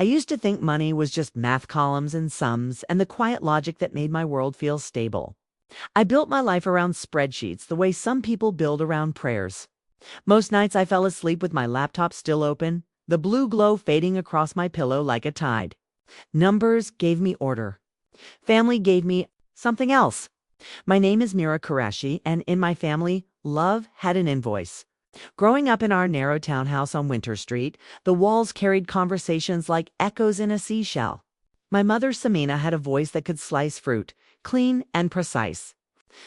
I used to think money was just math columns and sums and the quiet logic that made my world feel stable. I built my life around spreadsheets the way some people build around prayers. Most nights I fell asleep with my laptop still open, the blue glow fading across my pillow like a tide. Numbers gave me order. Family gave me something else. My name is Mira Qureshi, and in my family, love had an invoice. Growing up in our narrow townhouse on Winter Street, the walls carried conversations like echoes in a seashell. My mother, Samina, had a voice that could slice fruit, clean and precise.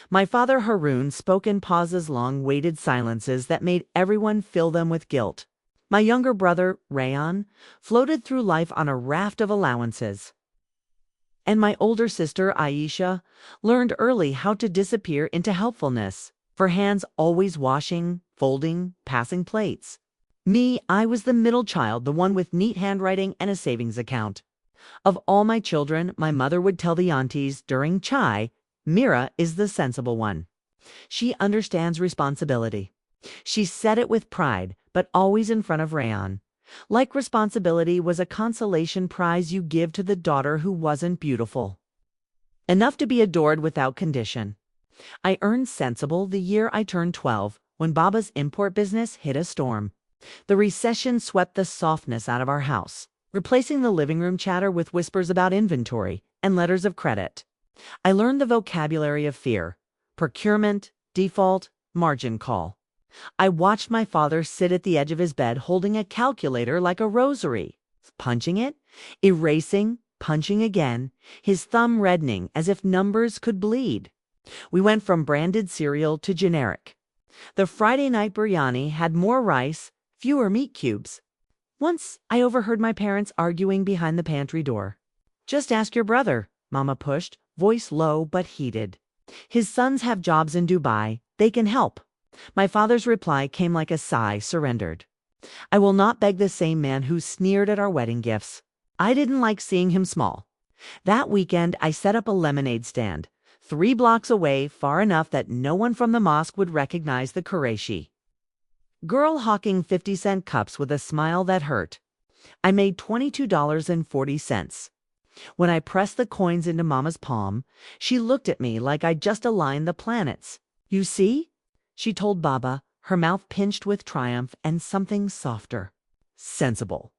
My father, Haroon, spoke in pauses, long, weighted silences that made everyone fill them with guilt. My younger brother, Rayan, floated through life on a raft of allowances. And my older sister, Aisha, learned early how to disappear into helpfulness, her hands always washing, folding, passing plates. Me, I was the middle child, the one with neat handwriting and a savings account. Of all my children, my mother would tell the aunties during chai, Mira is the sensible one. She understands responsibility. She said it with pride, but always in front of Rayan. Like responsibility was a consolation prize you give to the daughter who wasn't beautiful enough to be adored without condition. I earned sensible the year I turned 12, when Baba's import business hit a storm. The recession swept the softness out of our house, replacing the living room chatter with whispers about inventory and letters of credit. I learned the vocabulary of fear: procurement, default, margin call. I watched my father sit at the edge of his bed holding a calculator like a rosary, punching it, erasing, punching again, his thumb reddening as if numbers could bleed. We went from branded cereal to generic. The Friday night biryani had more rice, fewer meat cubes. Once I overheard my parents arguing behind the pantry door. "Just ask your brother," Mama pushed, voice low but heated. "His sons have jobs in Dubai. They can help." My father's reply came like a sigh surrendered. "I will not beg the same man who sneered at our wedding gifts." I didn't like seeing him small. That weekend, I set up a lemonade stand, 3 blocks away, far enough that no one from the mosque would recognize the Qureshi girl hawking 50-cent cups with a smile that hurt. I made $22.40. When I pressed the coins into Mama's palm, she looked at me like I'd just aligned the planets. "You see?" she told Baba, her mouth pinched with triumph and something softer. Sensible.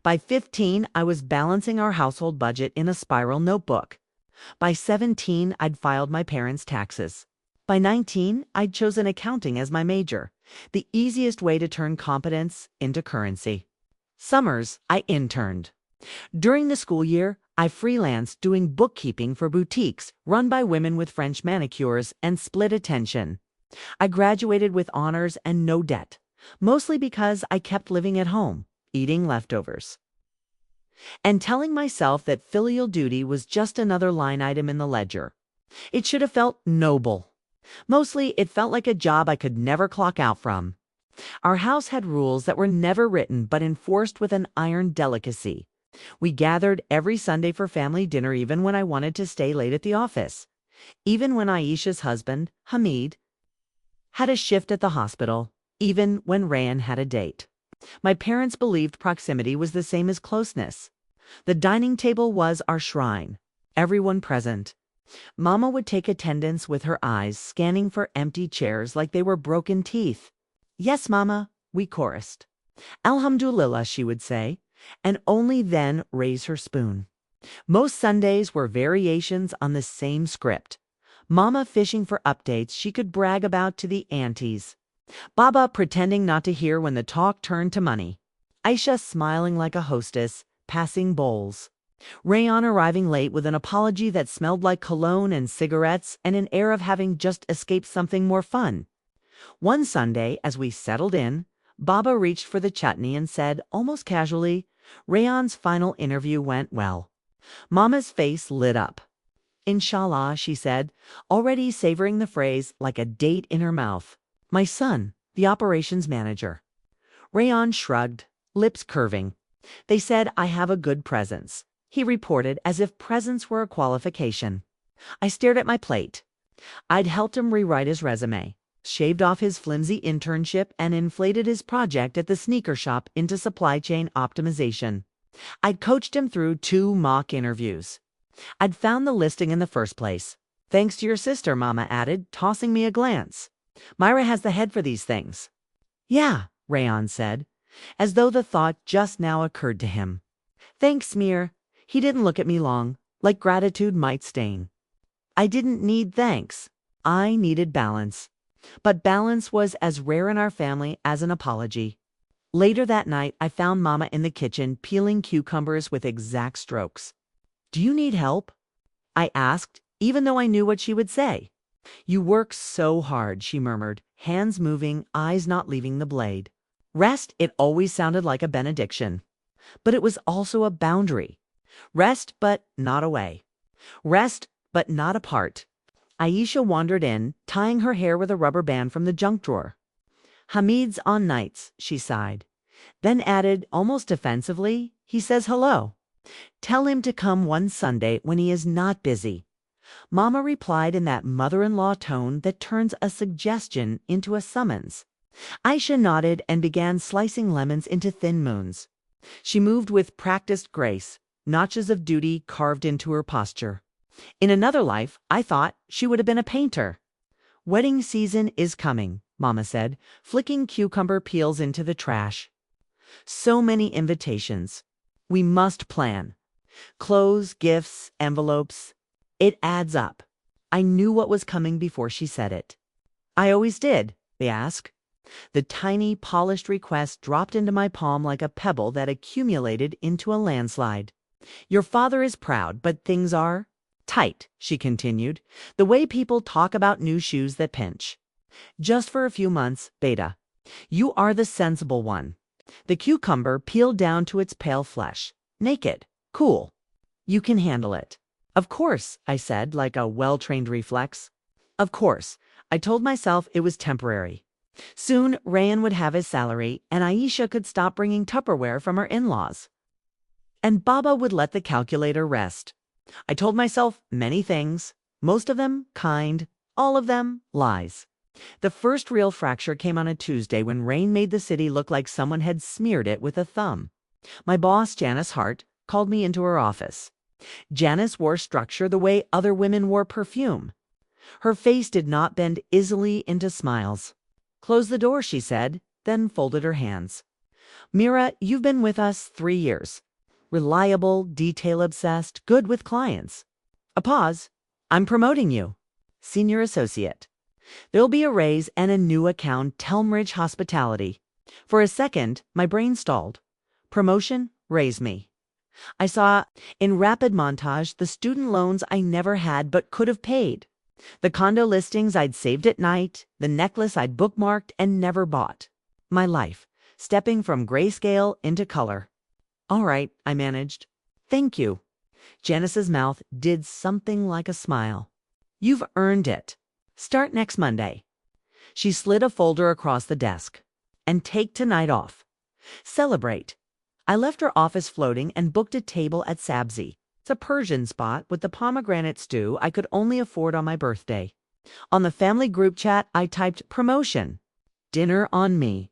By 15, I was balancing our household budget in a spiral notebook. By 17, I'd filed my parents' taxes. By 19, I'd chosen accounting as my major, the easiest way to turn competence into currency. Summers, I interned. During the school year, I freelanced doing bookkeeping for boutiques run by women with French manicures and split attention. I graduated with honors and no debt, mostly because I kept living at home, eating leftovers, and telling myself that filial duty was just another line item in the ledger. It should have felt noble. Mostly, it felt like a job I could never clock out from. Our house had rules that were never written but enforced with an iron delicacy. We gathered every Sunday for family dinner even when I wanted to stay late at the office. Even when Aisha's husband, Hamid, had a shift at the hospital. Even when Rayan had a date. My parents believed proximity was the same as closeness. The dining table was our shrine. Everyone present. Mama would take attendance with her eyes scanning for empty chairs like they were broken teeth. "Yes, Mama," we chorused. "Alhamdulillah," she would say, and only then raise her spoon. Most Sundays were variations on the same script. Mama fishing for updates she could brag about to the aunties. Baba pretending not to hear when the talk turned to money. Aisha smiling like a hostess, passing bowls. Rayan arriving late with an apology that smelled like cologne and cigarettes and an air of having just escaped something more fun. One Sunday, as we settled in, Baba reached for the chutney and said, almost casually, "Rayan's final interview went well." Mama's face lit up. "Inshallah," she said, already savoring the phrase like a date in her mouth. "My son, the operations manager." Rayan shrugged, lips curving. "They said I have a good presence," he reported as if presence were a qualification. I stared at my plate. I'd helped him rewrite his resume, shaved off his flimsy internship, and inflated his project at the sneaker shop into supply chain optimization. I'd coached him through 2 mock interviews. I'd found the listing in the first place. Thanks to your sister, Mama added, tossing me a glance. Myra has the head for these things. Yeah, Rayon said, as though the thought just now occurred to him. Thanks, Mir. He didn't look at me long, like gratitude might stain. I didn't need thanks. I needed balance. But balance was as rare in our family as an apology. Later that night, I found Mama in the kitchen peeling cucumbers with exact strokes. Do you need help? I asked, even though I knew what she would say. You work so hard, she murmured, hands moving, eyes not leaving the blade. Rest, it always sounded like a benediction. But it was also a boundary. Rest, but not away. Rest, but not apart. Aisha wandered in, tying her hair with a rubber band from the junk drawer. Hamid's on nights, she sighed. Then added, almost defensively, he says hello. Tell him to come one Sunday when he is not busy. Mama replied in that mother-in-law tone that turns a suggestion into a summons. Aisha nodded and began slicing lemons into thin moons. She moved with practiced grace, notches of duty carved into her posture. In another life, I thought she would have been a painter. Wedding season is coming, Mama said, flicking cucumber peels into the trash. So many invitations. We must plan. Clothes, gifts, envelopes. It adds up. I knew what was coming before she said it. I always did, they asked. The tiny, polished request dropped into my palm like a pebble that accumulated into a landslide. Your father is proud, but things are tight, she continued, the way people talk about new shoes that pinch. Just for a few months, Beta. You are the sensible one. The cucumber peeled down to its pale flesh. Naked. Cool. You can handle it. Of course, I said, like a well-trained reflex. Of course. I told myself it was temporary. Soon, Rayan would have his salary, and Aisha could stop bringing Tupperware from her in-laws. And Baba would let the calculator rest. I told myself many things, most of them kind, all of them lies. The first real fracture came on a Tuesday when rain made the city look like someone had smeared it with a thumb. My boss, Janice Hart, called me into her office. Janice wore structure the way other women wore perfume. Her face did not bend easily into smiles. Close the door, she said, then folded her hands. Mira, you've been with us 3 years. Reliable, detail-obsessed, good with clients. A pause. I'm promoting you. Senior associate. There'll be a raise and a new account, Telmridge Hospitality. For a second, my brain stalled. Promotion, raise me. I saw, in rapid montage, the student loans I never had but could have paid. The condo listings I'd saved at night, the necklace I'd bookmarked and never bought. My life, stepping from grayscale into color. All right, I managed. Thank you. Janice's mouth did something like a smile. You've earned it. Start next Monday. She slid a folder across the desk. And take tonight off. Celebrate. I left her office floating and booked a table at Sabzi. It's a Persian spot with the pomegranate stew I could only afford on my birthday. On the family group chat, I typed promotion. Dinner on me.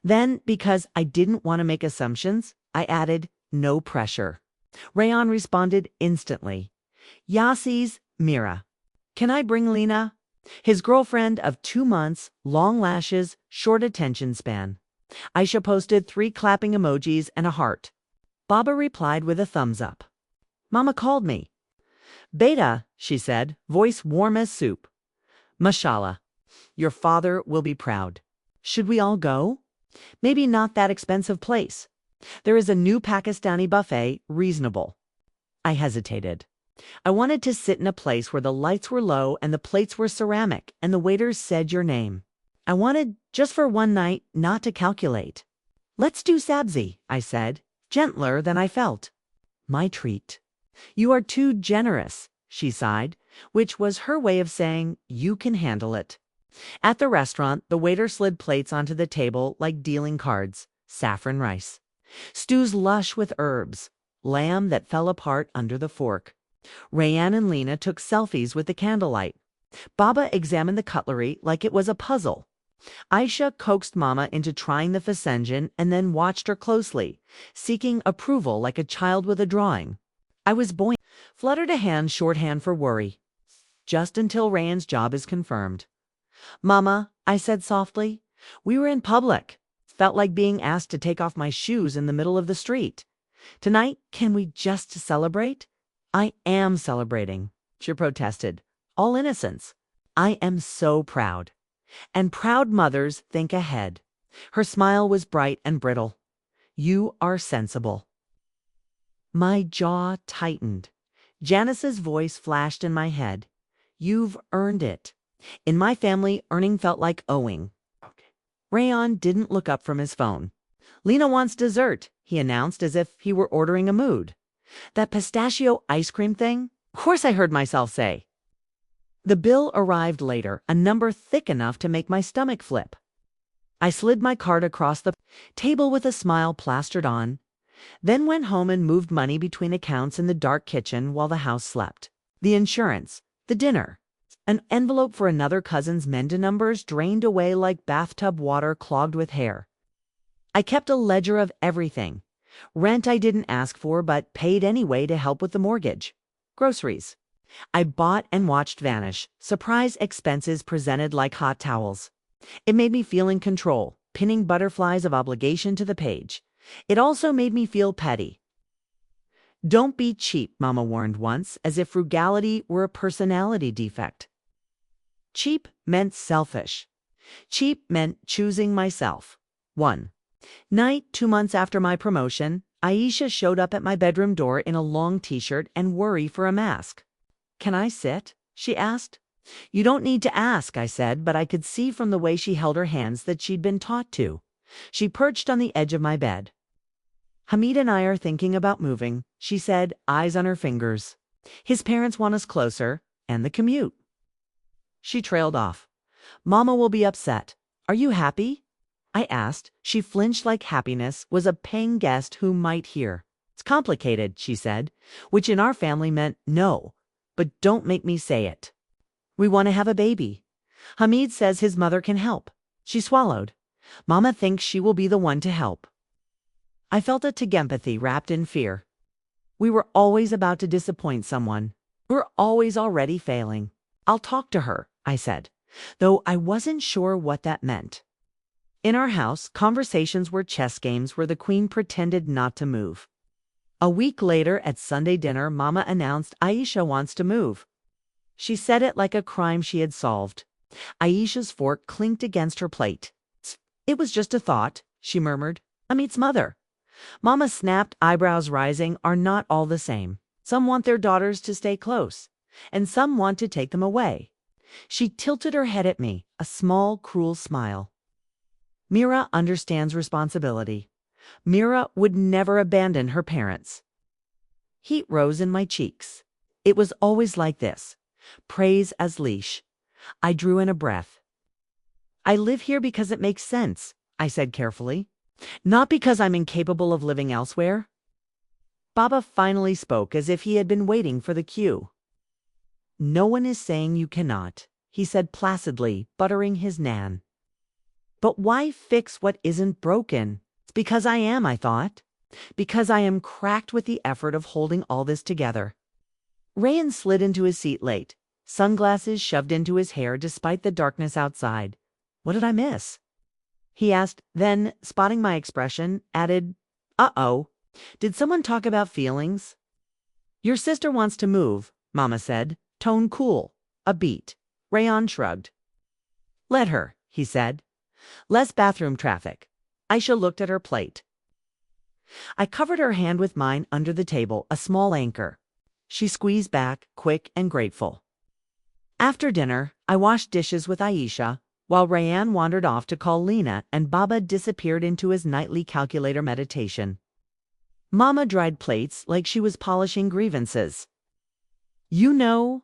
Then, because I didn't want to make assumptions, I added no pressure. Rayan responded instantly. Yassi's Mira. Can I bring Lena? His girlfriend of 2 months, long lashes, short attention span. Aisha posted 3 clapping emojis and a heart. Baba replied with a thumbs up. Mama called me. Beta, she said, voice warm as soup. Mashallah. Your father will be proud. Should we all go? Maybe not that expensive place. There is a new Pakistani buffet, reasonable. I hesitated. I wanted to sit in a place where the lights were low and the plates were ceramic and the waiters said your name. I wanted, just for one night, not to calculate. Let's do Sabzi, I said, gentler than I felt. My treat. You are too generous, she sighed, which was her way of saying, you can handle it. At the restaurant, the waiter slid plates onto the table like dealing cards. Saffron rice. Stews lush with herbs. Lamb that fell apart under the fork. Rayan and Lena took selfies with the candlelight. Baba examined the cutlery like it was a puzzle. Aisha coaxed Mama into trying the Fasenjan and then watched her closely, seeking approval like a child with a drawing. I was buoyant, fluttered a hand shorthand for worry. Just until Rayan's job is confirmed. Mama, I said softly, we were in public. Felt like being asked to take off my shoes in the middle of the street. Tonight, can we just celebrate? I am celebrating, she protested, all innocence. I am so proud. And proud mothers think ahead. Her smile was bright and brittle. You are sensible. My jaw tightened. Janice's voice flashed in my head. You've earned it. In my family, earning felt like owing. Rayan didn't look up from his phone. Lena wants dessert, he announced as if he were ordering a mood. That pistachio ice cream thing? Of course I heard myself say. The bill arrived later, a number thick enough to make my stomach flip. I slid my card across the table with a smile plastered on, then went home and moved money between accounts in the dark kitchen while the house slept. The insurance, the dinner, an envelope for another cousin's Menda numbers drained away like bathtub water clogged with hair. I kept a ledger of everything. Rent I didn't ask for but paid anyway to help with the mortgage. Groceries I bought and watched vanish, surprise expenses presented like hot towels. It made me feel in control, pinning butterflies of obligation to the page. It also made me feel petty. Don't be cheap, Mama warned once, as if frugality were a personality defect. Cheap meant selfish. Cheap meant choosing myself. 1. Night, 2 months after my promotion, Aisha showed up at my bedroom door in a long t-shirt and worry for a mask. Can I sit? She asked. You don't need to ask, I said, but I could see from the way she held her hands that she'd been taught to. She perched on the edge of my bed. Hamid and I are thinking about moving, she said, eyes on her fingers. His parents want us closer, and the commute. She trailed off. Mama will be upset. Are you happy? I asked. She flinched like happiness was a paying guest who might hear. It's complicated, she said, which in our family meant no, but don't make me say it. We want to have a baby. Hamid says his mother can help. She swallowed. Mama thinks she will be the one to help. I felt a tegempathy wrapped in fear. We were always about to disappoint someone. We're always already failing. I'll talk to her, I said, though I wasn't sure what that meant. In our house, conversations were chess games where the queen pretended not to move. A week later at Sunday dinner, Mama announced Aisha wants to move. She said it like a crime she had solved. Aisha's fork clinked against her plate. It was just a thought, she murmured. Amit's mother. Mama snapped, eyebrows rising, are not all the same. Some want their daughters to stay close, and some want to take them away. She tilted her head at me, a small, cruel smile. Mira understands responsibility. Mira would never abandon her parents. Heat rose in my cheeks. It was always like this. Praise as leash. I drew in a breath. I live here because it makes sense, I said carefully. Not because I'm incapable of living elsewhere. Baba finally spoke as if he had been waiting for the cue. No one is saying you cannot, he said placidly, buttering his naan. But why fix what isn't broken? It's because I am, I thought. Because I am cracked with the effort of holding all this together. Rayan slid into his seat late, sunglasses shoved into his hair despite the darkness outside. What did I miss? He asked, then, spotting my expression, added, Uh-oh. Did someone talk about feelings? Your sister wants to move, Mama said, tone cool, a beat. Rayan shrugged. Let her, he said. Less bathroom traffic. Aisha looked at her plate. I covered her hand with mine under the table, a small anchor. She squeezed back, quick and grateful. After dinner, I washed dishes with Aisha, while Rayan wandered off to call Lena and Baba disappeared into his nightly calculator meditation. Mama dried plates like she was polishing grievances. You know,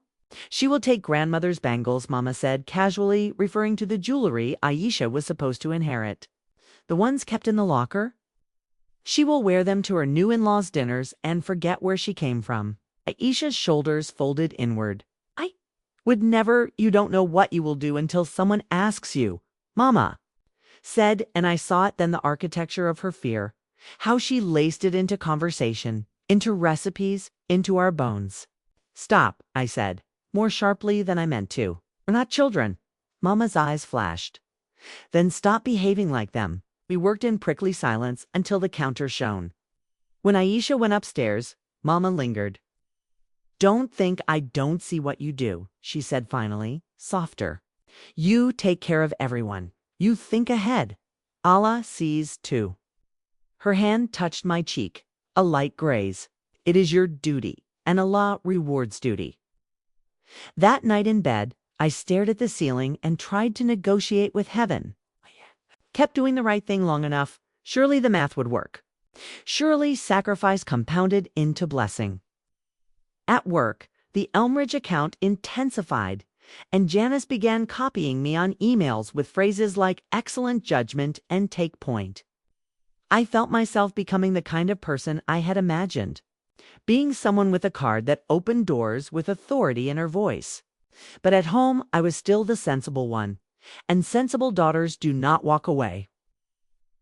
she will take grandmother's bangles, Mama said, casually referring to the jewelry Aisha was supposed to inherit. The ones kept in the locker? She will wear them to her new in-laws' dinners and forget where she came from. Aisha's shoulders folded inward. I would never, you don't know what you will do until someone asks you, Mama said, and I saw it then, the architecture of her fear, how she laced it into conversation, into recipes, into our bones. Stop, I said, more sharply than I meant to. We're not children. Mama's eyes flashed. Then stop behaving like them. We worked in prickly silence until the counter shone. When Aisha went upstairs, Mama lingered. Don't think I don't see what you do, she said finally, softer. You take care of everyone. You think ahead. Allah sees too. Her hand touched my cheek, a light graze. It is your duty, and Allah rewards duty. That night in bed, I stared at the ceiling and tried to negotiate with heaven. Kept doing the right thing long enough, surely the math would work. Surely sacrifice compounded into blessing. At work, the Elmridge account intensified, and Janice began copying me on emails with phrases like excellent judgment and take point. I felt myself becoming the kind of person I had imagined, being someone with a card that opened doors with authority in her voice. But at home, I was still the sensible one, and sensible daughters do not walk away.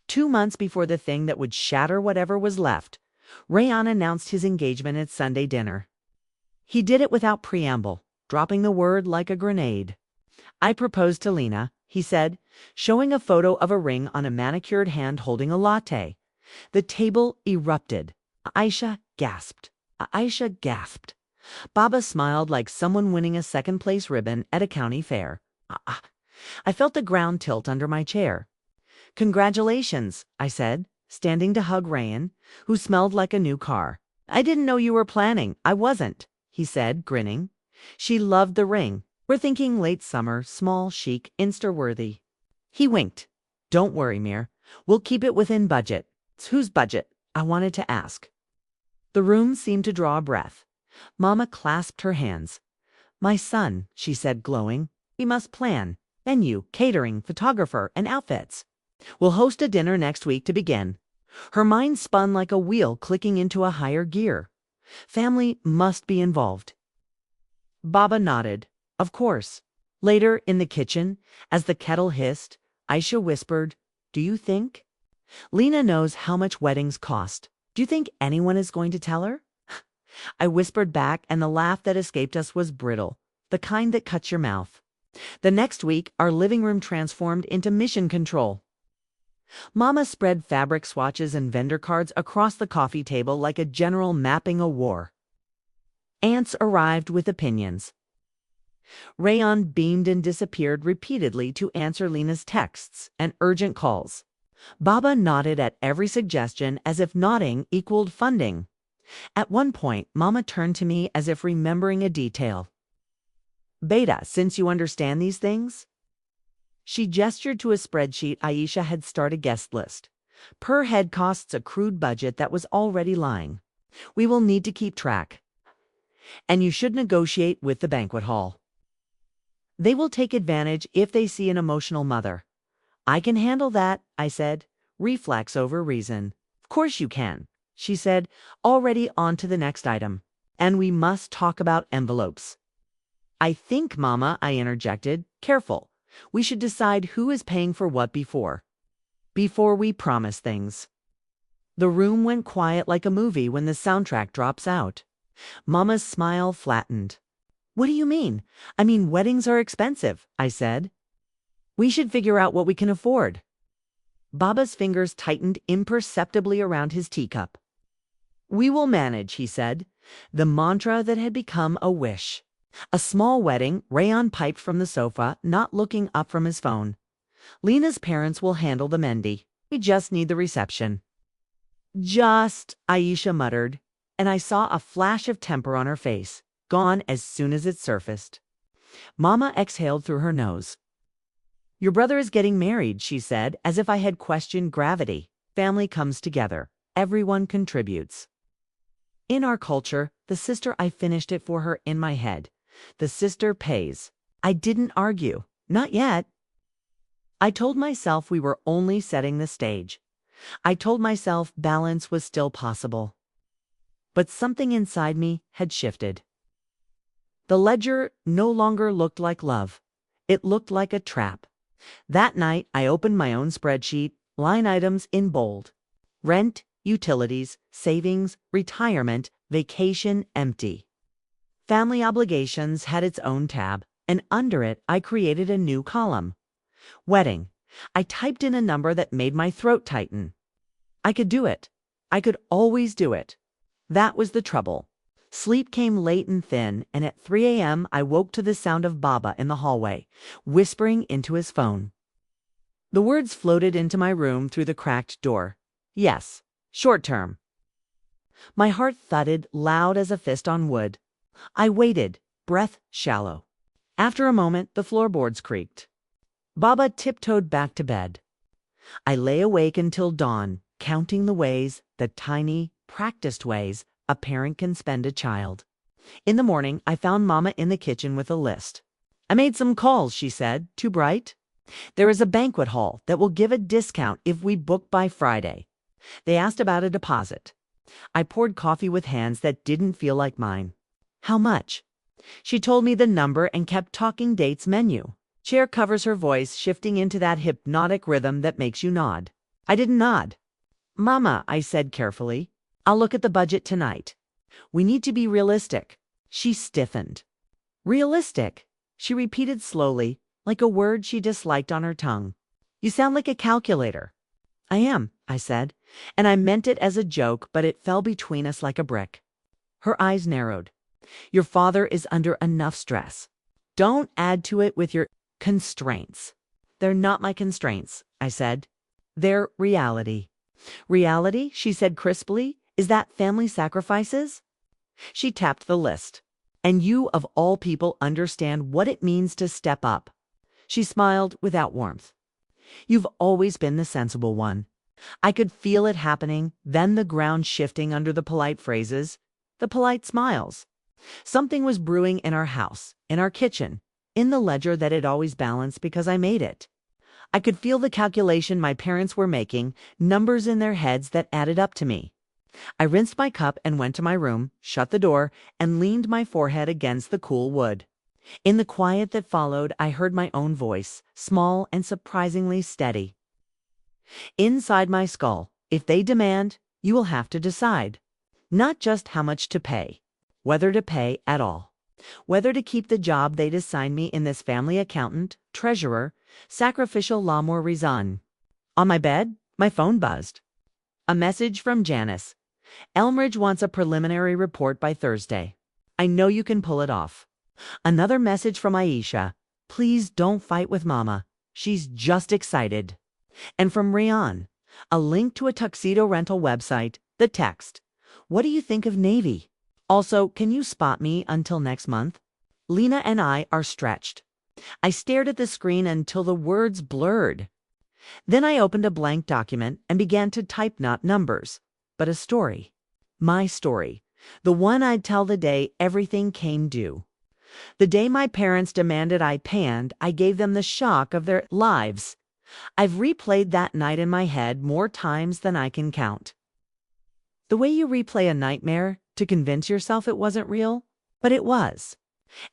2 months before the thing that would shatter whatever was left, Rayon announced his engagement at Sunday dinner. He did it without preamble, dropping the word like a grenade. I proposed to Lena, he said, showing a photo of a ring on a manicured hand holding a latte. The table erupted. Aisha gasped. Aisha gasped. Baba smiled like someone winning a second-place ribbon at a county fair. I felt the ground tilt under my chair. Congratulations, I said, standing to hug Rayan, who smelled like a new car. I didn't know you were planning. I wasn't, he said, grinning. She loved the ring. We're thinking late summer, small, chic, Insta-worthy. He winked. Don't worry, Mir. We'll keep it within budget. It's whose budget? I wanted to ask. The room seemed to draw a breath. Mama clasped her hands. My son, she said, glowing. We must plan. Venue, catering, photographer, and outfits. We'll host a dinner next week to begin. Her mind spun like a wheel clicking into a higher gear. Family must be involved. Baba nodded. Of course. Later, in the kitchen, as the kettle hissed, Aisha whispered, Do you think? Lena knows how much weddings cost. Do you think anyone is going to tell her? I whispered back, and the laugh that escaped us was brittle, the kind that cuts your mouth. The next week, our living room transformed into mission control. Mama spread fabric swatches and vendor cards across the coffee table like a general mapping a war. Aunts arrived with opinions. Rayon beamed and disappeared repeatedly to answer Lena's texts and urgent calls. Baba nodded at every suggestion as if nodding equaled funding. At one point, Mama turned to me as if remembering a detail. Beta, since you understand these things? She gestured to a spreadsheet Aisha had started guest list. Per head costs accrued budget that was already lying. We will need to keep track. And you should negotiate with the banquet hall. They will take advantage if they see an emotional mother. I can handle that, I said. Reflex over reason. Of course you can, she said, already on to the next item. And we must talk about envelopes. I think, Mama, I interjected, careful. We should decide who is paying for what before we promise things. The room went quiet like a movie when the soundtrack drops out. Mama's smile flattened. What do you mean? I mean, weddings are expensive, I said. We should figure out what we can afford. Baba's fingers tightened imperceptibly around his teacup. We will manage, he said, the mantra that had become a wish. A small wedding, Rayon piped from the sofa, not looking up from his phone. Lena's parents will handle the Mendy. We just need the reception. Just, Aisha muttered, and I saw a flash of temper on her face, gone as soon as it surfaced. Mama exhaled through her nose. Your brother is getting married, she said, as if I had questioned gravity. Family comes together. Everyone contributes. In our culture, the sister, I finished it for her in my head. The sister pays. I didn't argue. Not yet. I told myself we were only setting the stage. I told myself balance was still possible. But something inside me had shifted. The ledger no longer looked like love. It looked like a trap. That night, I opened my own spreadsheet, line items in bold. Rent, utilities, savings, retirement, vacation, empty. Family obligations had its own tab, and under it, I created a new column. Wedding. I typed in a number that made my throat tighten. I could do it. I could always do it. That was the trouble. Sleep came late and thin, and at 3 a.m. I woke to the sound of Baba in the hallway, whispering into his phone. The words floated into my room through the cracked door. Yes, short term. My heart thudded loud as a fist on wood. I waited, breath shallow. After a moment, the floorboards creaked. Baba tiptoed back to bed. I lay awake until dawn, counting the ways, the tiny, practiced ways, a parent can spend a child. In the morning, I found Mama in the kitchen with a list. I made some calls, she said. Too bright? There is a banquet hall that will give a discount if we book by Friday. They asked about a deposit. I poured coffee with hands that didn't feel like mine. How much? She told me the number and kept talking dates menu. Chair covers her voice, shifting into that hypnotic rhythm that makes you nod. I didn't nod. Mama, I said carefully, I'll look at the budget tonight. We need to be realistic. She stiffened. Realistic, she repeated slowly, like a word she disliked on her tongue. You sound like a calculator. I am, I said, and I meant it as a joke, but it fell between us like a brick. Her eyes narrowed. Your father is under enough stress. Don't add to it with your constraints. They're not my constraints, I said. They're reality. Reality, she said crisply, is that family sacrifices? She tapped the list. And you, of all people, understand what it means to step up. She smiled without warmth. You've always been the sensible one. I could feel it happening, then the ground shifting under the polite phrases, the polite smiles. Something was brewing in our house, in our kitchen, in the ledger that had always balanced because I made it. I could feel the calculation my parents were making, numbers in their heads that added up to me. I rinsed my cup and went to my room, shut the door, and leaned my forehead against the cool wood. In the quiet that followed, I heard my own voice, small and surprisingly steady. Inside my skull, if they demand, you will have to decide. Not just how much to pay, whether to pay at all. Whether to keep the job they'd assigned me in this family accountant, treasurer, sacrificial l'amour raison. On my bed, my phone buzzed. A message from Janice. Elmridge wants a preliminary report by Thursday. I know you can pull it off. Another message from Aisha. Please don't fight with Mama. She's just excited. And from Rian. A link to a tuxedo rental website. The text. What do you think of Navy? Also, can you spot me until next month? Lena and I are stretched. I stared at the screen until the words blurred. Then I opened a blank document and began to type not numbers, but a story. My story. The one I'd tell the day everything came due. The day my parents demanded I panned, I gave them the shock of their lives. I've replayed that night in my head more times than I can count. The way you replay a nightmare to convince yourself it wasn't real, but it was.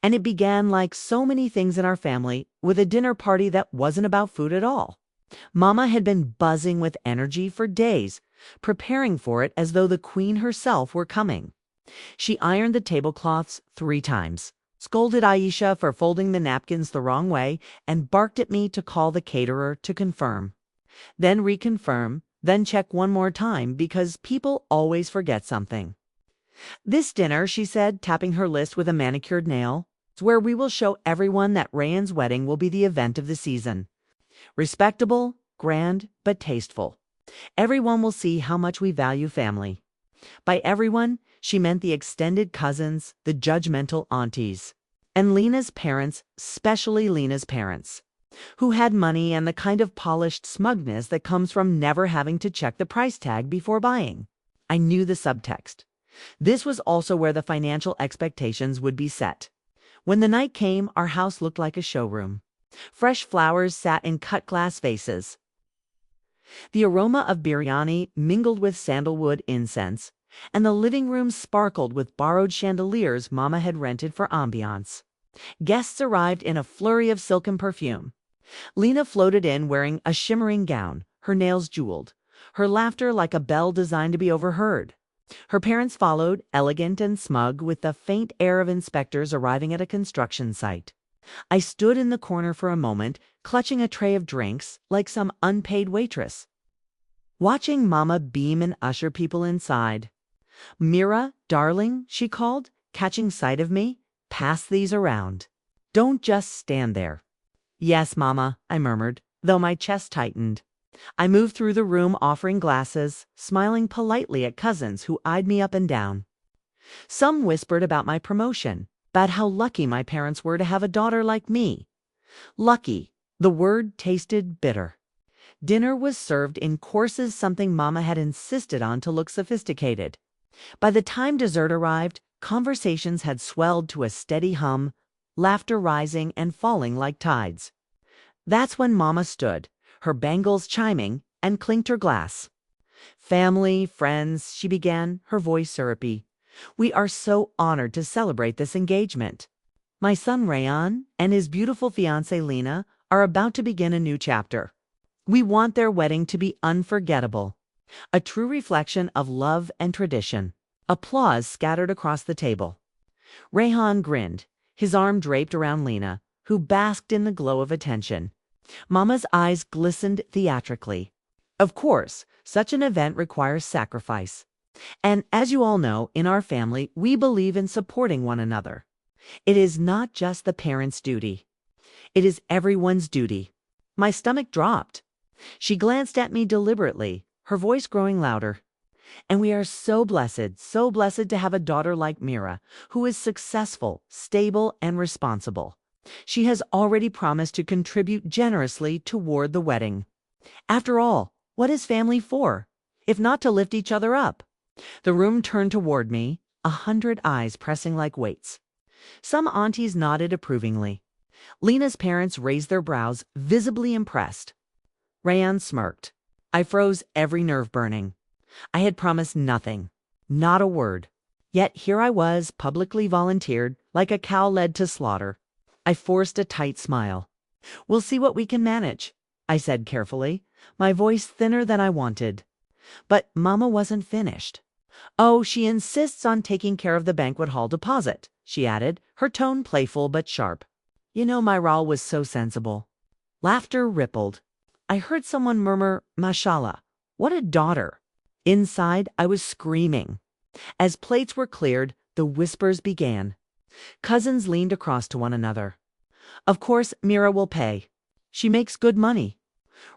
And it began like so many things in our family with a dinner party that wasn't about food at all. Mama had been buzzing with energy for days, preparing for it as though the queen herself were coming. She ironed the tablecloths 3 times, scolded Aisha for folding the napkins the wrong way, and barked at me to call the caterer to confirm. Then reconfirm, then check one more time because people always forget something. This dinner, she said, tapping her list with a manicured nail, is where we will show everyone that Rayan's wedding will be the event of the season. Respectable, grand, but tasteful. Everyone will see how much we value family. By everyone, she meant the extended cousins, the judgmental aunties, and Lena's parents, especially Lena's parents, who had money and the kind of polished smugness that comes from never having to check the price tag before buying. I knew the subtext. This was also where the financial expectations would be set. When the night came, our house looked like a showroom. Fresh flowers sat in cut glass vases. The aroma of biryani mingled with sandalwood incense, and the living room sparkled with borrowed chandeliers Mama had rented for ambiance. Guests arrived in a flurry of silken perfume. Lena floated in wearing a shimmering gown, her nails jeweled, her laughter like a bell designed to be overheard. Her parents followed, elegant and smug, with the faint air of inspectors arriving at a construction site. I stood in the corner for a moment, clutching a tray of drinks like some unpaid waitress, watching Mama beam and usher people inside. "Mira, darling," she called, catching sight of me. "Pass these around. Don't just stand there." "Yes, Mama," I murmured, though my chest tightened. I moved through the room offering glasses, smiling politely at cousins who eyed me up and down. Some whispered about my promotion, about how lucky my parents were to have a daughter like me. Lucky. The word tasted bitter. Dinner was served in courses, something Mama had insisted on to look sophisticated. By the time dessert arrived, conversations had swelled to a steady hum, laughter rising and falling like tides. That's when Mama stood, her bangles chiming, and clinked her glass. "Family, friends," she began, her voice syrupy. "We are so honored to celebrate this engagement. My son Rayan and his beautiful fiancée Lena are about to begin a new chapter. We want their wedding to be unforgettable, a true reflection of love and tradition." Applause scattered across the table. Rayhan grinned, his arm draped around Lena, who basked in the glow of attention. Mama's eyes glistened theatrically. Of course, such an event requires sacrifice. And as you all know, in our family, we believe in supporting one another. It is not just the parents' duty. It is everyone's duty. My stomach dropped. She glanced at me deliberately, her voice growing louder. "And we are so blessed to have a daughter like Mira, who is successful, stable, and responsible. She has already promised to contribute generously toward the wedding. After all, what is family for, if not to lift each other up?" The room turned toward me, 100 eyes pressing like weights. Some aunties nodded approvingly. Lena's parents raised their brows, visibly impressed. Rayan smirked. I froze, every nerve burning. I had promised nothing, not a word. Yet here I was, publicly volunteered, like a cow led to slaughter. I forced a tight smile. "We'll see what we can manage," I said carefully, my voice thinner than I wanted. But Mama wasn't finished. "Oh, she insists on taking care of the banquet hall deposit," she added, her tone playful but sharp. You know, my Raul was so sensible. Laughter rippled. I heard someone murmur, "Mashallah, what a daughter." Inside, I was screaming. As plates were cleared, the whispers began. Cousins leaned across to one another. "Of course, Mira will pay. She makes good money.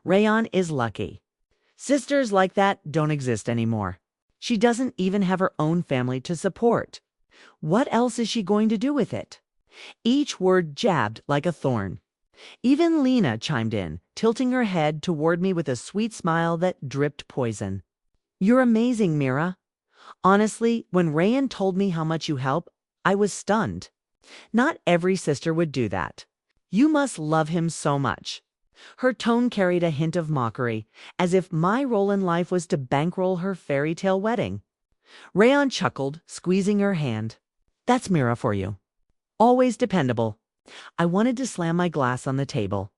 Rayan is lucky. Sisters like that don't exist anymore. She doesn't even have her own family to support. What else is she going to do with it?" Each word jabbed like a thorn. Even Lena chimed in, tilting her head toward me with a sweet smile that dripped poison. "You're amazing, Mira. Honestly, when Rayan told me how much you help, I was stunned. Not every sister would do that. You must love him so much." Her tone carried a hint of mockery, as if my role in life was to bankroll her fairy tale wedding. Rayan chuckled, squeezing her hand. "That's Mira for you. Always dependable." I wanted to slam my glass on the table.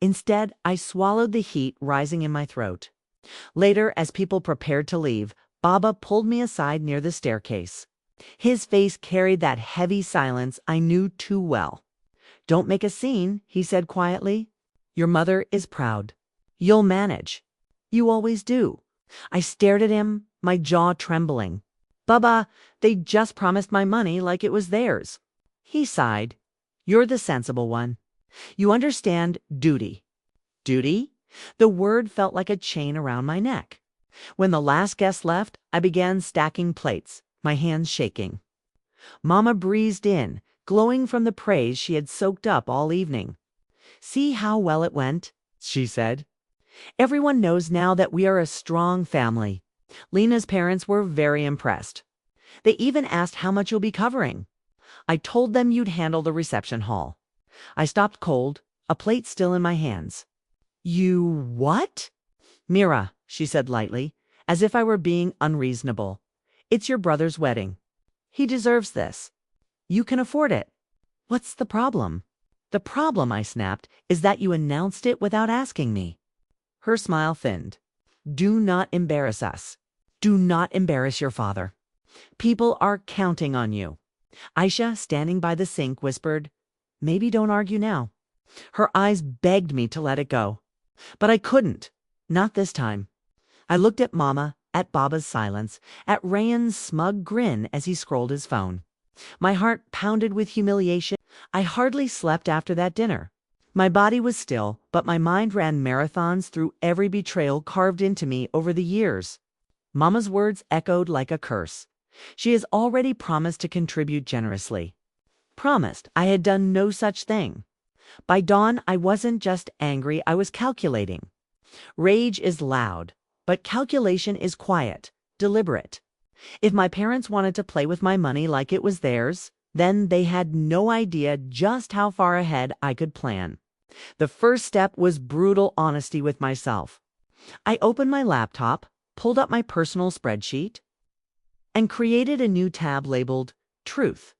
Instead, I swallowed the heat rising in my throat. Later, as people prepared to leave, Baba pulled me aside near the staircase. His face carried that heavy silence I knew too well. "Don't make a scene," he said quietly. "Your mother is proud. You'll manage. You always do." I stared at him, my jaw trembling. "Baba, they just promised my money like it was theirs." He sighed. "You're the sensible one. You understand duty." Duty? The word felt like a chain around my neck. When the last guest left, I began stacking plates, my hands shaking. Mama breezed in, glowing from the praise she had soaked up all evening. "See how well it went," she said. "Everyone knows now that we are a strong family." Lena's parents were very impressed. They even asked how much you'll be covering. I told them you'd handle the reception hall. I stopped cold, a plate still in my hands. "You what?" "Mira," she said lightly, as if I were being unreasonable. "It's your brother's wedding. He deserves this. You can afford it. What's the problem?" The problem, I snapped, is that you announced it without asking me. Her smile thinned. Do not embarrass us. Do not embarrass your father. People are counting on you. Aisha, standing by the sink, whispered, maybe don't argue now. Her eyes begged me to let it go. But I couldn't. Not this time. I looked at Mama, at Baba's silence, at Rayan's smug grin as he scrolled his phone. My heart pounded with humiliation. I hardly slept after that dinner. My body was still, but my mind ran marathons through every betrayal carved into me over the years. Mama's words echoed like a curse. She has already promised to contribute generously. Promised. I had done no such thing. By dawn, I wasn't just angry, I was calculating. Rage is loud, but calculation is quiet, deliberate. If my parents wanted to play with my money like it was theirs, then they had no idea just how far ahead I could plan. The first step was brutal honesty with myself. I opened my laptop, pulled up my personal spreadsheet, and created a new tab labeled Truth.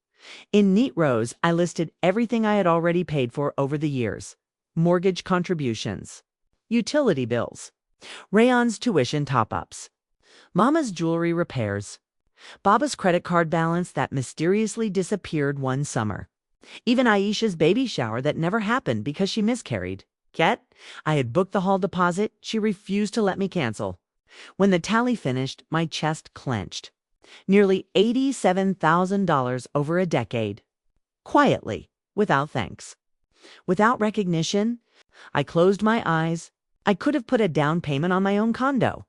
In neat rows, I listed everything I had already paid for over the years. Mortgage contributions, utility bills, Rayon's tuition top-ups, Mama's jewelry repairs, Baba's credit card balance that mysteriously disappeared one summer, even Aisha's baby shower that never happened because she miscarried. Yet, I had booked the hall deposit she refused to let me cancel. When the tally finished, my chest clenched. Nearly $87,000 over a decade. Quietly, without thanks. Without recognition, I closed my eyes. I could have put a down payment on my own condo.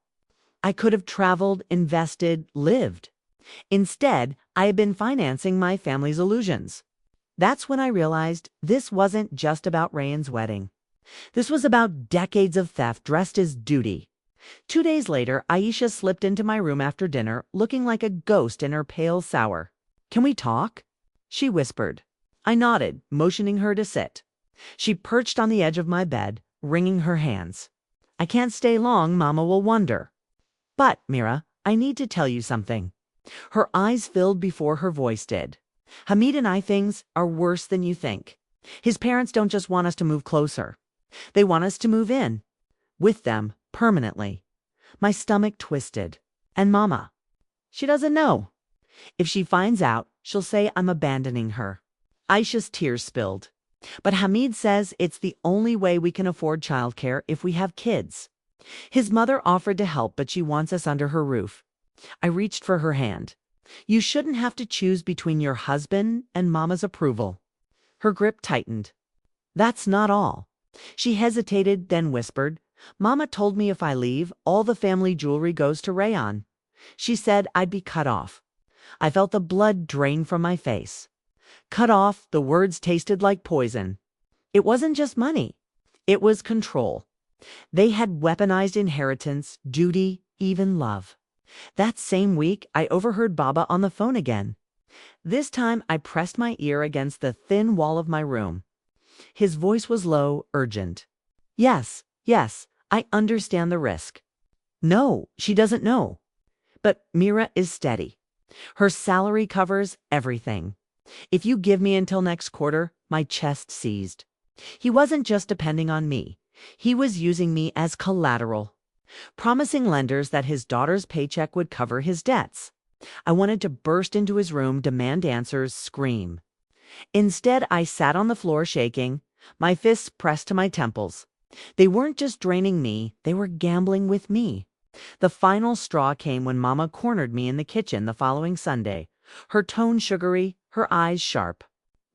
I could have traveled, invested, lived. Instead, I had been financing my family's illusions. That's when I realized this wasn't just about Rayan's wedding. This was about decades of theft dressed as duty. 2 days later, Aisha slipped into my room after dinner, looking like a ghost in her pale sour. Can we talk? She whispered. I nodded, motioning her to sit. She perched on the edge of my bed, wringing her hands. I can't stay long, Mama will wonder. But, Mira, I need to tell you something. Her eyes filled before her voice did. Hamid and I, things are worse than you think. His parents don't just want us to move closer. They want us to move in. With them, permanently. My stomach twisted. And Mama. She doesn't know. If she finds out, she'll say I'm abandoning her. Aisha's tears spilled. But Hamid says it's the only way we can afford childcare if we have kids. His mother offered to help, but she wants us under her roof. I reached for her hand. You shouldn't have to choose between your husband and Mama's approval. Her grip tightened. That's not all. She hesitated, then whispered, Mama told me if I leave, all the family jewelry goes to Rayon. She said I'd be cut off. I felt the blood drain from my face. Cut off, the words tasted like poison. It wasn't just money. It was control. They had weaponized inheritance, duty, even love. That same week, I overheard Baba on the phone again. This time, I pressed my ear against the thin wall of my room. His voice was low, urgent. Yes, I understand the risk. No, she doesn't know. But Mira is steady. Her salary covers everything. If you give me until next quarter, my chest seized. He wasn't just depending on me. He was using me as collateral, promising lenders that his daughter's paycheck would cover his debts. I wanted to burst into his room, demand answers, scream. Instead, I sat on the floor shaking, my fists pressed to my temples. They weren't just draining me, they were gambling with me. The final straw came when Mama cornered me in the kitchen the following Sunday, her tone sugary, her eyes sharp.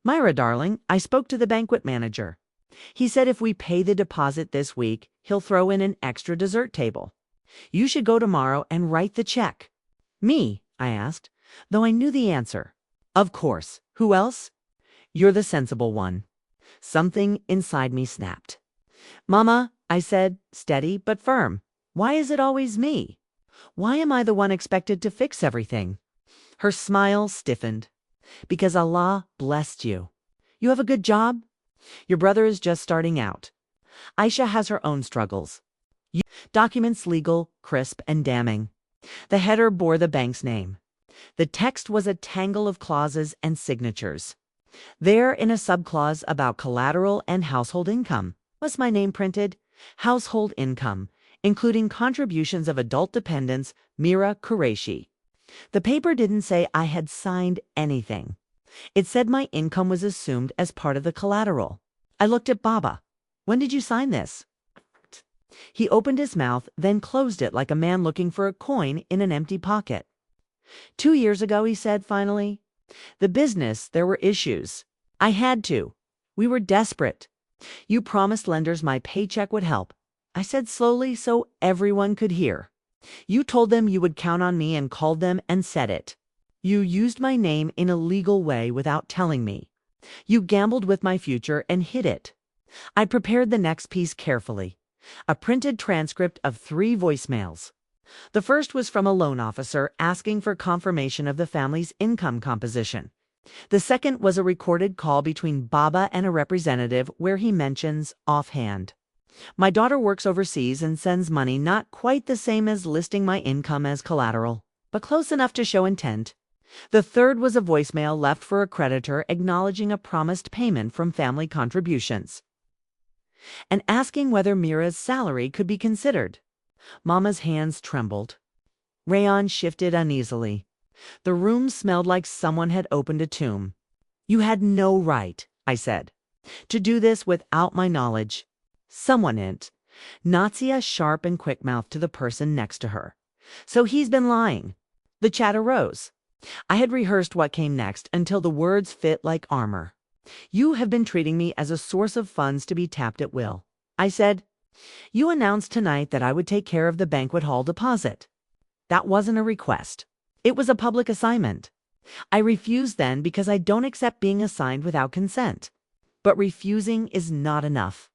Myra, darling, I spoke to the banquet manager. He said if we pay the deposit this week, he'll throw in an extra dessert table. You should go tomorrow and write the check. Me? I asked, though I knew the answer. Of course. Who else? You're the sensible one. Something inside me snapped. Mama, I said, steady but firm. Why is it always me? Why am I the one expected to fix everything? Her smile stiffened. Because Allah blessed you. You have a good job? Your brother is just starting out. Aisha has her own struggles. Documents legal, crisp, and damning. The header bore the bank's name. The text was a tangle of clauses and signatures. There, in a subclause about collateral and household income, was my name printed: household income, including contributions of adult dependents, Mira Qureshi. The paper didn't say I had signed anything. It said my income was assumed as part of the collateral. I looked at Baba. "When did you sign this?" He opened his mouth, then closed it like a man looking for a coin in an empty pocket. 2 years ago, he said finally. "The business, there were issues. I had to. We were desperate. You promised lenders my paycheck would help." I said slowly so everyone could hear. "You told them you would count on me and called them and said it. You used my name in a legal way without telling me. You gambled with my future and hid it." I prepared the next piece carefully. A printed transcript of 3 voicemails. The first was from a loan officer asking for confirmation of the family's income composition. The second was a recorded call between Baba and a representative where he mentions offhand, "My daughter works overseas and sends money not quite the same as listing my income as collateral, but close enough to show intent." The third was a voicemail left for a creditor acknowledging a promised payment from family contributions and asking whether Mira's salary could be considered. Mama's hands trembled. Rayon shifted uneasily. The room smelled like someone had opened a tomb. "You had no right," I said, "to do this without my knowledge." Someone int. Natsia sharp and quick-mouthed to the person next to her. "So he's been lying." The chat arose. I had rehearsed what came next until the words fit like armor. "You have been treating me as a source of funds to be tapped at will." I said, "You announced tonight that I would take care of the banquet hall deposit." That wasn't a request. It was a public assignment. I refused then because I don't accept being assigned without consent. But refusing is not enough.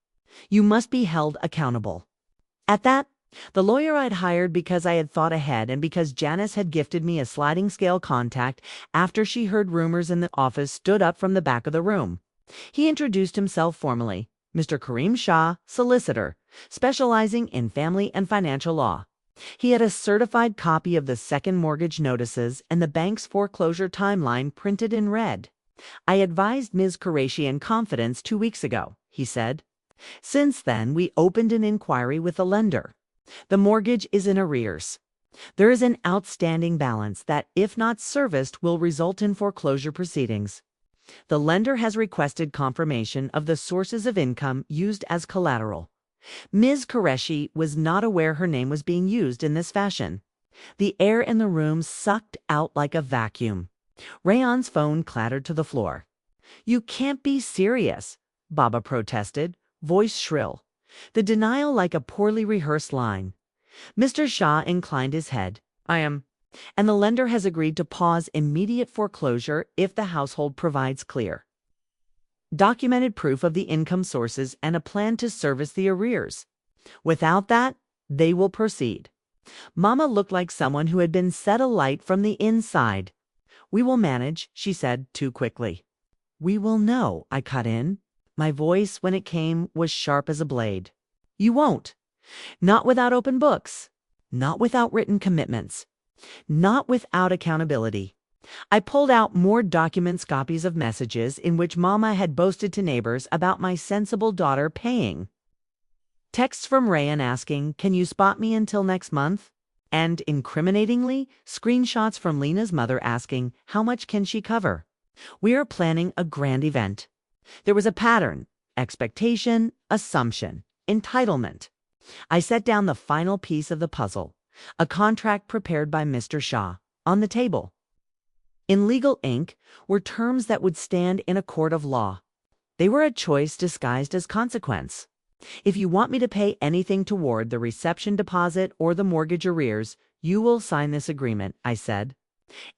You must be held accountable. At that, the lawyer I'd hired because I had thought ahead and because Janice had gifted me a sliding scale contact after she heard rumors in the office stood up from the back of the room. He introduced himself formally: Mr. Kareem Shah, solicitor, specializing in family and financial law. He had a certified copy of the second mortgage notices and the bank's foreclosure timeline printed in red. "I advised Ms. Qureshi in confidence 2 weeks ago," he said. "Since then, we opened an inquiry with the lender. The mortgage is in arrears. There is an outstanding balance that, if not serviced, will result in foreclosure proceedings. The lender has requested confirmation of the sources of income used as collateral. Ms. Qureshi was not aware her name was being used in this fashion." The air in the room sucked out like a vacuum. Rayon's phone clattered to the floor. "You can't be serious," Baba protested, voice shrill. The denial like a poorly rehearsed line. Mr. Shah inclined his head. "I am. And the lender has agreed to pause immediate foreclosure if the household provides clear, documented proof of the income sources and a plan to service the arrears. Without that, they will proceed." Mama looked like someone who had been set alight from the inside. "We will manage," she said too quickly. "We will know," I cut in. My voice, when it came, was sharp as a blade. "You won't. Not without open books. Not without written commitments. Not without accountability." I pulled out more documents, copies of messages in which Mama had boasted to neighbors about my sensible daughter paying. Texts from Rayan asking, "Can you spot me until next month?" And, incriminatingly, screenshots from Lena's mother asking, "How much can she cover?" We are planning a grand event. There was a pattern: expectation, assumption, entitlement. I set down the final piece of the puzzle, a contract prepared by Mr. Shah, on the table. In legal ink were terms that would stand in a court of law. They were a choice disguised as consequence. "If you want me to pay anything toward the reception deposit or the mortgage arrears, you will sign this agreement," I said.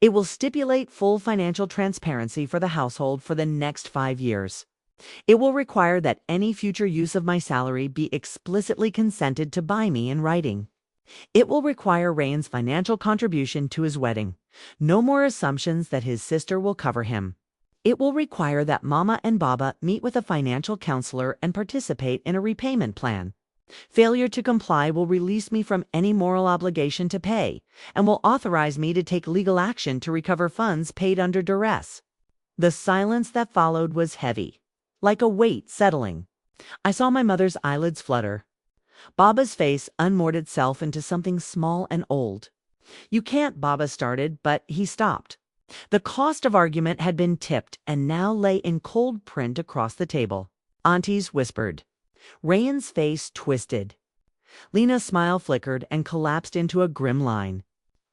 "It will stipulate full financial transparency for the household for the next 5 years. It will require that any future use of my salary be explicitly consented to by me in writing. It will require Rayan's financial contribution to his wedding. No more assumptions that his sister will cover him. It will require that Mama and Baba meet with a financial counselor and participate in a repayment plan. Failure to comply will release me from any moral obligation to pay and will authorize me to take legal action to recover funds paid under duress." The silence that followed was heavy, like a weight settling. I saw my mother's eyelids flutter. Baba's face unmoored itself into something small and old. "You can't," Baba started, but he stopped. The cost of argument had been tipped and now lay in cold print across the table. Aunties whispered. Rayan's face twisted. Lena's smile flickered and collapsed into a grim line.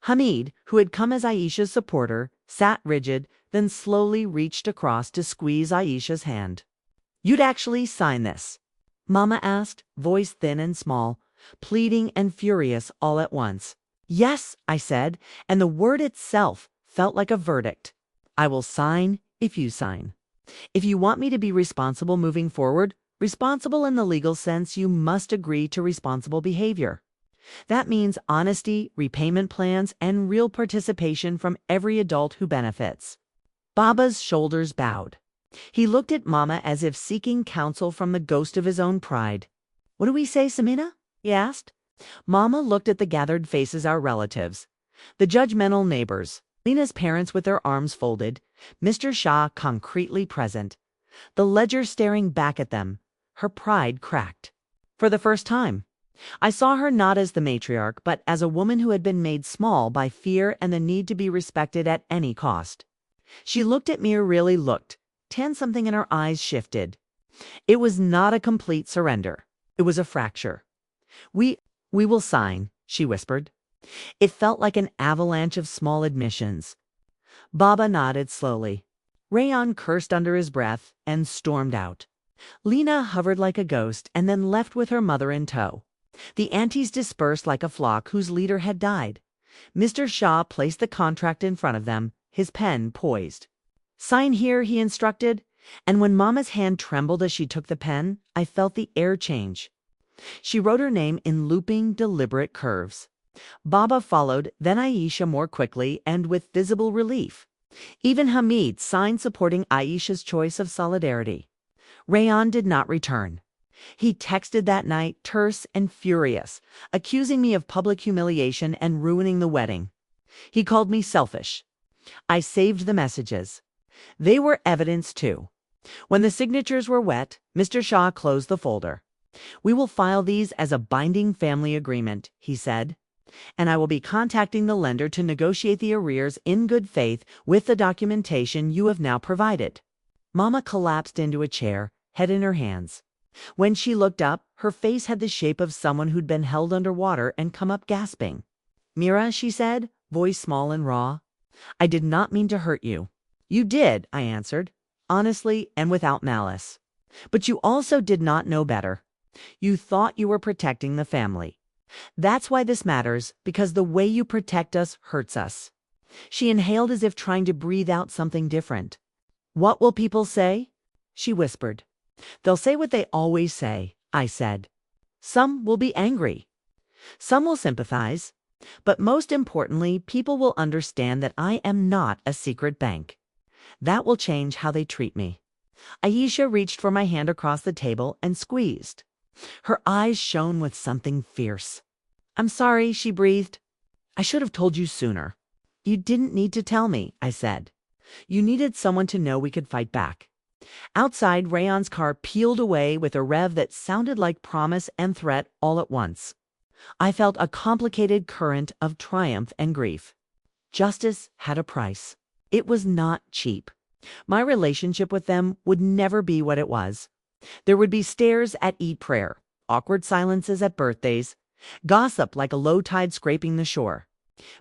Hamid, who had come as Aisha's supporter, sat rigid, then slowly reached across to squeeze Aisha's hand. "You'd actually sign this?" Mama asked, voice thin and small, pleading and furious all at once. "Yes," I said, and the word itself felt like a verdict. "I will sign if you sign. If you want me to be responsible moving forward, responsible in the legal sense, you must agree to responsible behavior. That means honesty, repayment plans, and real participation from every adult who benefits." Baba's shoulders bowed. He looked at Mama as if seeking counsel from the ghost of his own pride. "What do we say, Samina?" he asked. Mama looked at the gathered faces, our relatives, the judgmental neighbors, Lena's parents with their arms folded, Mr. Shah concretely present, the ledger staring back at them. Her pride cracked. For the first time, I saw her not as the matriarch, but as a woman who had been made small by fear and the need to be respected at any cost. She looked at me, or really looked. Something in her eyes shifted. It was not a complete surrender. It was a fracture. We will sign," she whispered. It felt like an avalanche of small admissions. Baba nodded slowly. Rayan cursed under his breath and stormed out. Lena hovered like a ghost and then left with her mother in tow. The aunties dispersed like a flock whose leader had died. Mr. Shah placed the contract in front of them, his pen poised. "Sign here," he instructed, and when Mama's hand trembled as she took the pen, I felt the air change. She wrote her name in looping, deliberate curves. Baba followed, then Aisha more quickly and with visible relief. Even Hamid signed, supporting Aisha's choice of solidarity. Rayan did not return. He texted that night, terse and furious, accusing me of public humiliation and ruining the wedding. He called me selfish. I saved the messages. They were evidence too. When the signatures were wet, Mr. Shah closed the folder. "We will file these as a binding family agreement," he said, "and I will be contacting the lender to negotiate the arrears in good faith with the documentation you have now provided." Mama collapsed into a chair, head in her hands. When she looked up, her face had the shape of someone who'd been held underwater and come up gasping. "Mira," she said, voice small and raw, "I did not mean to hurt you." "You did," I answered, honestly and without malice. "But you also did not know better. You thought you were protecting the family. That's why this matters, because the way you protect us hurts us." She inhaled as if trying to breathe out something different. "What will people say?" she whispered. "They'll say what they always say," I said. "Some will be angry. Some will sympathize. But most importantly, people will understand that I am not a secret bank. That will change how they treat me." Aisha reached for my hand across the table and squeezed. Her eyes shone with something fierce. "I'm sorry," she breathed. "I should have told you sooner." "You didn't need to tell me," I said. "You needed someone to know we could fight back." Outside, Rayan's car peeled away with a rev that sounded like promise and threat all at once. I felt a complicated current of triumph and grief. Justice had a price. It was not cheap. My relationship with them would never be what it was. There would be stares at Eid prayer, awkward silences at birthdays, gossip like a low tide scraping the shore.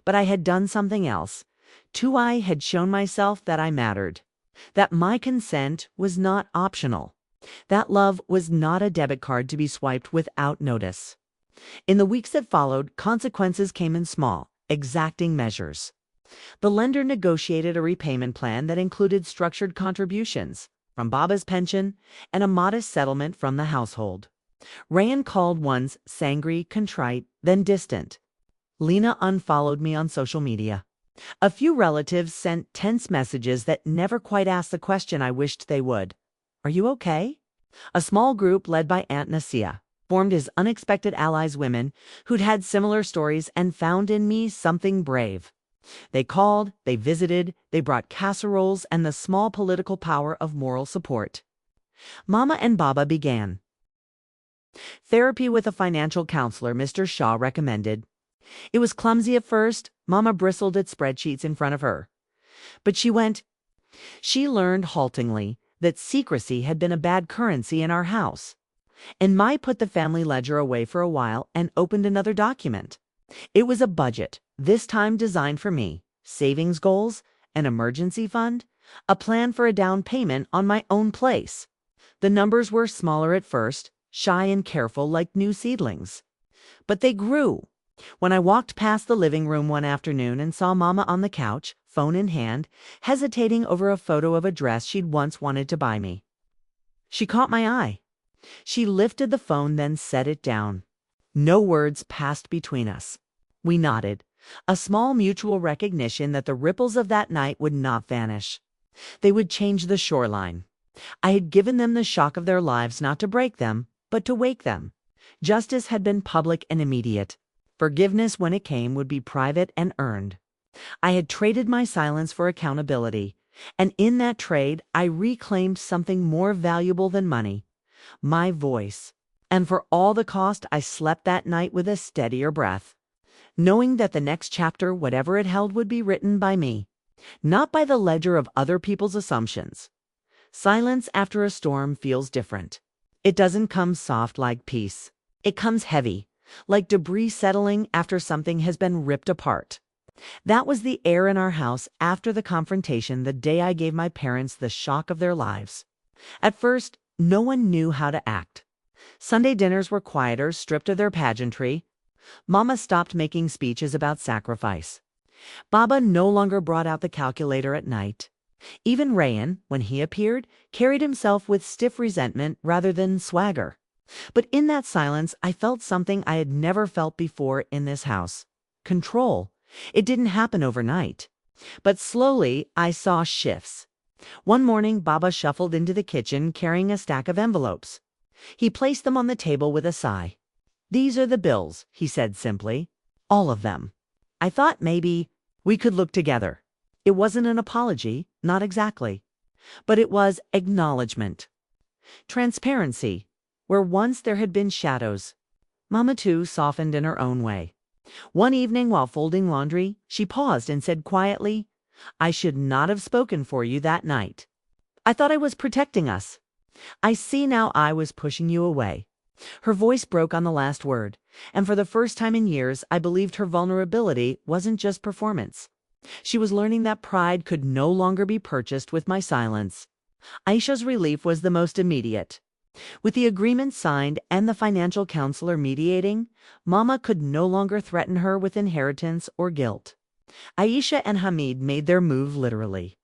But I had done something else. I had shown myself that I mattered, that my consent was not optional, that love was not a debit card to be swiped without notice. In the weeks that followed, consequences came in small, exacting measures. The lender negotiated a repayment plan that included structured contributions from Baba's pension and a modest settlement from the household. Rayan called once sangry, contrite, then distant. Lena unfollowed me on social media. A few relatives sent tense messages that never quite asked the question I wished they would. "Are you okay?" A small group led by Aunt Nasia formed as unexpected allies, women who'd had similar stories and found in me something brave. They called, they visited, they brought casseroles and the small political power of moral support. Mama and Baba began therapy with a financial counselor Mr. Shaw recommended. It was clumsy at first. Mama bristled at spreadsheets in front of her. But she learned haltingly that secrecy had been a bad currency in our house. And Mai put the family ledger away for a while and opened another document. It was a budget, this time designed for me, savings goals, an emergency fund, a plan for a down payment on my own place. The numbers were smaller at first, shy and careful like new seedlings. But they grew. When I walked past the living room one afternoon and saw Mama on the couch, phone in hand, hesitating over a photo of a dress she'd once wanted to buy me, she caught my eye. She lifted the phone, then set it down. No words passed between us. We nodded, a small mutual recognition that the ripples of that night would not vanish. They would change the shoreline. I had given them the shock of their lives not to break them, but to wake them. Justice had been public and immediate. Forgiveness, when it came, would be private and earned. I had traded my silence for accountability, and in that trade I reclaimed something more valuable than money, my voice. And for all the cost, I slept that night with a steadier breath, knowing that the next chapter, whatever it held, would be written by me, not by the ledger of other people's assumptions. Silence after a storm feels different. It doesn't come soft like peace. It comes heavy, like debris settling after something has been ripped apart. That was the air in our house after the confrontation the day I gave my parents the shock of their lives. At first, no one knew how to act. Sunday dinners were quieter, stripped of their pageantry. Mama stopped making speeches about sacrifice. Baba no longer brought out the calculator at night. Even Rayan, when he appeared, carried himself with stiff resentment rather than swagger. But in that silence, I felt something I had never felt before in this house. Control. It didn't happen overnight. But slowly, I saw shifts. One morning, Baba shuffled into the kitchen carrying a stack of envelopes. He placed them on the table with a sigh. "These are the bills," he said simply. "All of them." I thought maybe we could look together. It wasn't an apology, not exactly. But it was acknowledgement. Transparency, where once there had been shadows. Mama, too, softened in her own way. One evening while folding laundry, she paused and said quietly, "I should not have spoken for you that night. I thought I was protecting us. I see now I was pushing you away." Her voice broke on the last word, and for the first time in years, I believed her vulnerability wasn't just performance. She was learning that pride could no longer be purchased with my silence. Aisha's relief was the most immediate. With the agreement signed and the financial counselor mediating, Mama could no longer threaten her with inheritance or guilt. Aisha and Hamid made their move literally.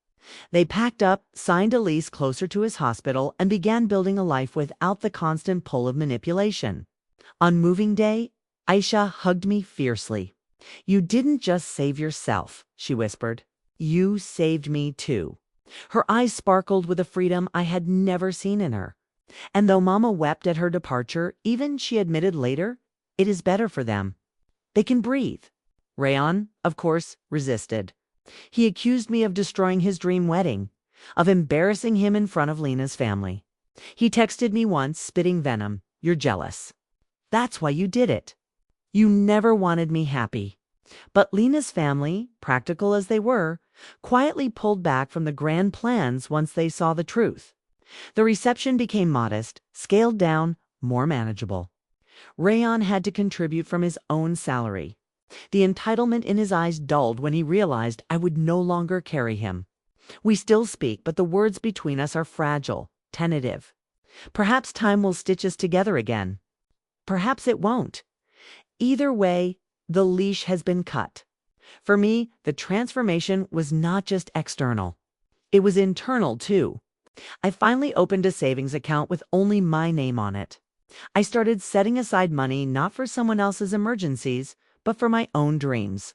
They packed up, signed a lease closer to his hospital, and began building a life without the constant pull of manipulation. On moving day, Aisha hugged me fiercely. "You didn't just save yourself," she whispered. "You saved me too." Her eyes sparkled with a freedom I had never seen in her. And though Mama wept at her departure, even she admitted later, it is better for them. They can breathe. Rayan, of course, resisted. He accused me of destroying his dream wedding, of embarrassing him in front of Lena's family. He texted me once, spitting venom, "You're jealous. That's why you did it. You never wanted me happy." But Lena's family, practical as they were, quietly pulled back from the grand plans once they saw the truth. The reception became modest, scaled down, more manageable. Rayan had to contribute from his own salary. The entitlement in his eyes dulled when he realized I would no longer carry him. We still speak, but the words between us are fragile, tentative. Perhaps time will stitch us together again. Perhaps it won't. Either way, the leash has been cut. For me, the transformation was not just external. It was internal, too. I finally opened a savings account with only my name on it. I started setting aside money not for someone else's emergencies, but for my own dreams.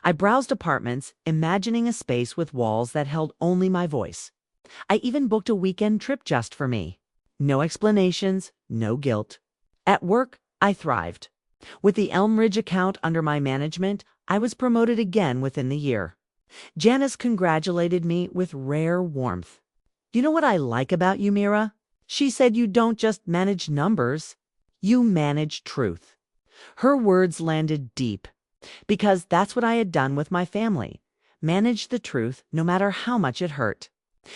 I browsed apartments, imagining a space with walls that held only my voice. I even booked a weekend trip just for me. No explanations, no guilt. At work, I thrived. With the Elm Ridge account under my management, I was promoted again within the year. Janice congratulated me with rare warmth. "You know what I like about you, Mira?" She said, "You don't just manage numbers, you manage truth." Her words landed deep, because that's what I had done with my family. Manage the truth no matter how much it hurt.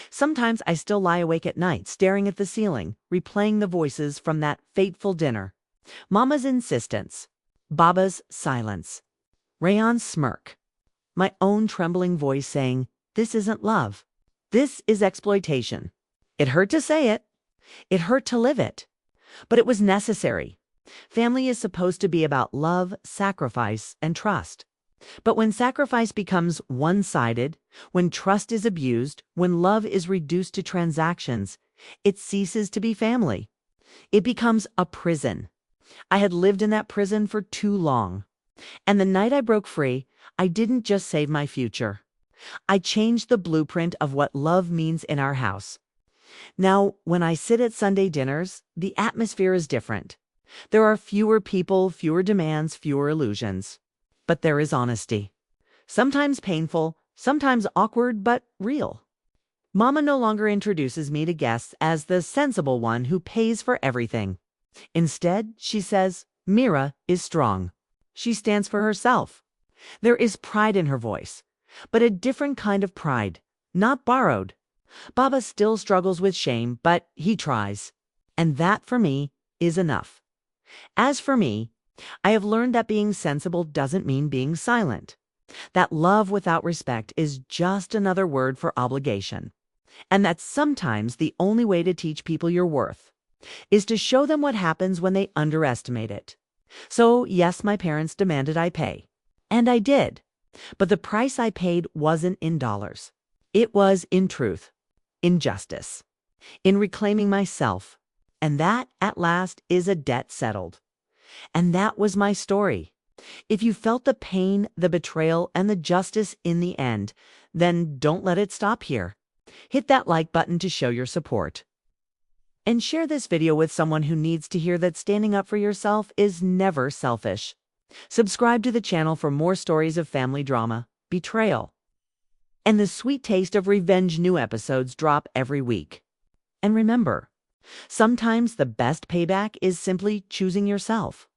Sometimes I still lie awake at night, staring at the ceiling, replaying the voices from that fateful dinner. Mama's insistence, Baba's silence, Rayon's smirk, my own trembling voice saying, "This isn't love. This is exploitation." It hurt to say it. It hurt to live it. But it was necessary. Family is supposed to be about love, sacrifice, and trust. But when sacrifice becomes one-sided, when trust is abused, when love is reduced to transactions, it ceases to be family. It becomes a prison. I had lived in that prison for too long. And the night I broke free, I didn't just save my future. I changed the blueprint of what love means in our house. Now, when I sit at Sunday dinners, the atmosphere is different. There are fewer people, fewer demands, fewer illusions. But there is honesty. Sometimes painful, sometimes awkward, but real. Mama no longer introduces me to guests as the sensible one who pays for everything. Instead, she says, "Mira is strong." She stands for herself. There is pride in her voice, but a different kind of pride, not borrowed. Baba still struggles with shame, but he tries. And that, for me, is enough. As for me, I have learned that being sensible doesn't mean being silent. That love without respect is just another word for obligation. And that sometimes the only way to teach people your worth is to show them what happens when they underestimate it. So, yes, my parents demanded I pay. And I did. But the price I paid wasn't in dollars. It was in truth, in justice, in reclaiming myself. And that, at last, is a debt settled. And that was my story. If you felt the pain, the betrayal, and the justice in the end, then don't let it stop here. Hit that like button to show your support. And share this video with someone who needs to hear that standing up for yourself is never selfish. Subscribe to the channel for more stories of family drama, betrayal, and the sweet taste of revenge. New episodes drop every week. And remember, sometimes the best payback is simply choosing yourself.